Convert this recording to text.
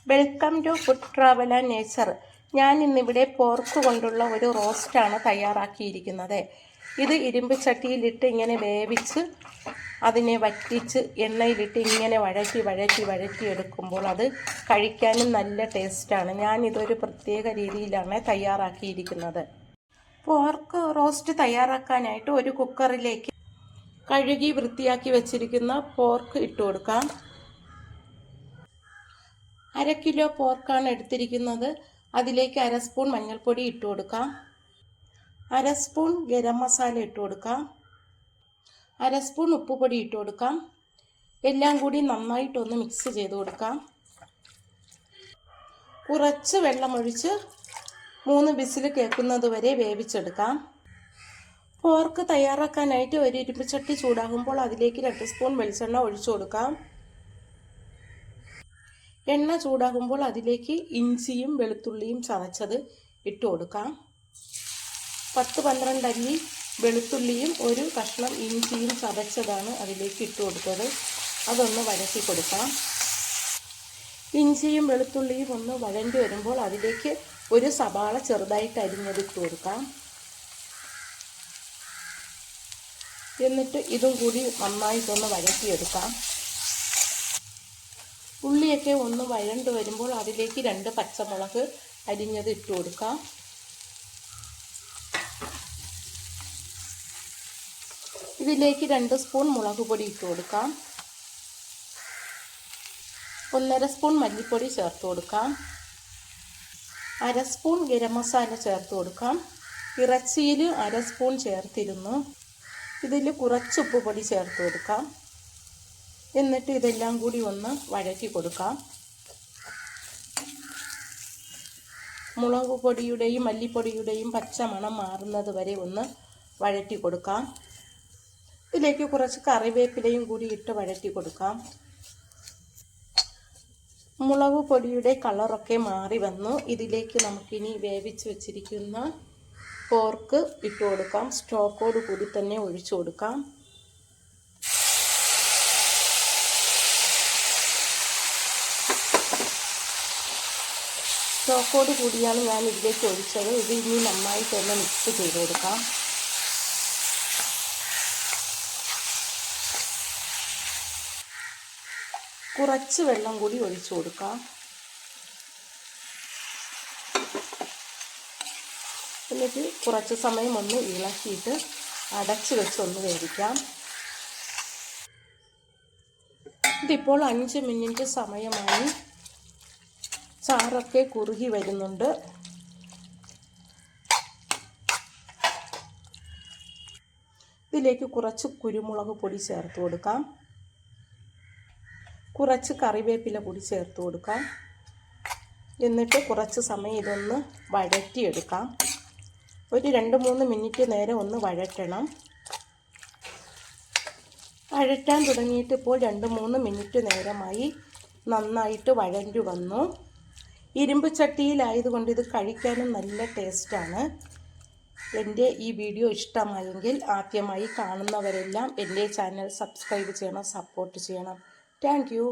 Welcome to food travel and nature. ഞാൻ ഇന്നിവിടെ pork കൊണ്ടുള്ള ഒരു റോസ്റ്റാണ് തയ്യാറാക്കിയിരിക്കുന്നത്. ഇത് ഇരുമ്പ് ചട്ടിയിലിട്ട് ഇങ്ങനെ വേവിച്ച് അതിനെ വറ്റിച്ച് എണ്ണയിലിട്ട് ഇങ്ങനെ വഴറ്റി എടുക്കുമ്പോൾ അത് കഴിക്കാനും നല്ല ടേസ്റ്റാണ്. ഞാനിതൊരു പ്രത്യേക രീതിയിലാണ് തയ്യാറാക്കിയിരിക്കുന്നത്. പോർക്ക് റോസ്റ്റ് തയ്യാറാക്കാനായിട്ട് ഒരു കുക്കറിലേക്ക് കഴുകി വൃത്തിയാക്കി വെച്ചിരിക്കുന്ന പോർക്ക് ഇട്ട് കൊടുക്കാം. 1/2 കിലോ പോർക്കാണ് എടുത്തിരിക്കുന്നത്. അതിലേക്ക് 1/2 സ്പൂൺ മഞ്ഞൾപ്പൊടി ഇട്ട് കൊടുക്കാം. 1/2 സ്പൂൺ ഗരം മസാല ഇട്ട് കൊടുക്കാം. 1/2 സ്പൂൺ ഉപ്പുപൊടി ഇട്ട് കൊടുക്കാം. എല്ലാം കൂടി നന്നായിട്ടൊന്ന് മിക്സ് ചെയ്ത് കൊടുക്കാം. കുറച്ച് വെള്ളമൊഴിച്ച് 3 വിസിൽ കേൾക്കുന്നത് വരെ വേവിച്ചെടുക്കാം. പോർക്ക് തയ്യാറാക്കാനായിട്ട് ഒരു ഇരുമ്പ് ചട്ടി ചൂടാകുമ്പോൾ അതിലേക്ക് 2 സ്പൂൺ വെളിച്ചെണ്ണ ഒഴിച്ചു കൊടുക്കാം. എണ്ണ ചൂടാകുമ്പോൾ അതിലേക്ക് ഇഞ്ചിയും വെളുത്തുള്ളിയും ചതച്ചത് ഇട്ട് കൊടുക്കാം. 10-12 അല്ലി വെളുത്തുള്ളിയും ഒരു കഷ്ണം ഇഞ്ചിയും ചതച്ചതാണ് അതിലേക്ക് ഇട്ട് കൊടുത്തത്. അതൊന്ന് വഴറ്റി കൊടുക്കാം. ഇഞ്ചിയും വെളുത്തുള്ളിയും ഒന്ന് വഴണ്ടി വരുമ്പോൾ അതിലേക്ക് ഒരു സവാള ചെറുതായിട്ട് അരിഞ്ഞത് ഇട്ട് കൊടുക്കാം. എന്നിട്ട് ഇതും കൂടി നന്നായിട്ടൊന്ന് വഴറ്റിയെടുക്കാം. ഉള്ളിയൊക്കെ ഒന്ന് വഴണ്ട് വരുമ്പോൾ അതിലേക്ക് 2 പച്ചമുളക് അരിഞ്ഞത് ഇട്ട് കൊടുക്കാം. ഇതിലേക്ക് 2 സ്പൂൺ മുളക് പൊടി ഇട്ട് കൊടുക്കാം. 1/2 സ്പൂൺ മല്ലിപ്പൊടി ചേർത്ത് കൊടുക്കാം. 1/2 സ്പൂൺ ഗരം മസാല ചേർത്ത് കൊടുക്കാം. ഇറച്ചിയിൽ 1/2 സ്പൂൺ ചേർത്തിരുന്നു. ഇതിൽ കുറച്ച് ഉപ്പുപൊടി ചേർത്ത് കൊടുക്കാം. എന്നിട്ട് ഇതെല്ലാം കൂടി ഒന്ന് വഴറ്റി കൊടുക്കാം. മുളക് പൊടിയുടെയും മല്ലിപ്പൊടിയുടെയും പച്ചമണം മാറുന്നത് വരെ ഒന്ന് വഴറ്റി കൊടുക്കാം. ഇതിലേക്ക് കുറച്ച് കറിവേപ്പിലയും കൂടി ഇട്ട് വഴറ്റി കൊടുക്കാം. മുളക് പൊടിയുടെ കളറൊക്കെ മാറി വന്നു. ഇതിലേക്ക് നമുക്കിനി വേവിച്ച് വെച്ചിരിക്കുന്ന പോർക്ക് ഇട്ട് കൊടുക്കാം. സ്റ്റോക്കോട് കൂടി തന്നെ ഒഴിച്ചു കൊടുക്കാം. സ്റ്റോക്കോട് കൂടിയാണ് ഞാൻ ഇതിലേക്ക് ഒഴിച്ചത്. ഇത് ഇനി നന്നായിട്ടൊന്ന് മിക്സ് ചെയ്ത് കൊടുക്കാം. കുറച്ച് വെള്ളം കൂടി ഒഴിച്ചു കൊടുക്കാം. എന്നിട്ട് കുറച്ച് സമയം ഒന്ന് ഇളക്കിയിട്ട് അടച്ച് വെച്ചൊന്ന് വേവിക്കാം. ഇതിപ്പോൾ 5 മിനിറ്റ് സമയമായി. ചാറൊക്കെ കുറുകി വരുന്നുണ്ട്. ഇതിലേക്ക് കുറച്ച് കുരുമുളക് പൊടി ചേർത്ത് കൊടുക്കാം. കുറച്ച് കറിവേപ്പില പൊടി ചേർത്ത് കൊടുക്കാം. എന്നിട്ട് കുറച്ച് സമയം ഇതൊന്ന് വഴറ്റിയെടുക്കാം. ഒരു 2-3 മിനിറ്റ് നേരം ഒന്ന് വഴറ്റണം. വഴറ്റാൻ തുടങ്ങിയിട്ട് ഇപ്പോൾ 2-3 മിനിറ്റ് നേരമായി നന്നായിട്ട് വഴണ്ടു വന്നു. ഇരുമ്പ് ചട്ടിയിലായതുകൊണ്ട് ഇത് കഴിക്കാനും നല്ല ടേസ്റ്റാണ്. എൻ്റെ ഈ വീഡിയോ ഇഷ്ടമായെങ്കിൽ ആദ്യമായി കാണുന്നവരെല്ലാം എൻ്റെ ചാനൽ സബ്സ്ക്രൈബ് ചെയ്യണം, സപ്പോർട്ട് ചെയ്യണം. Thank you.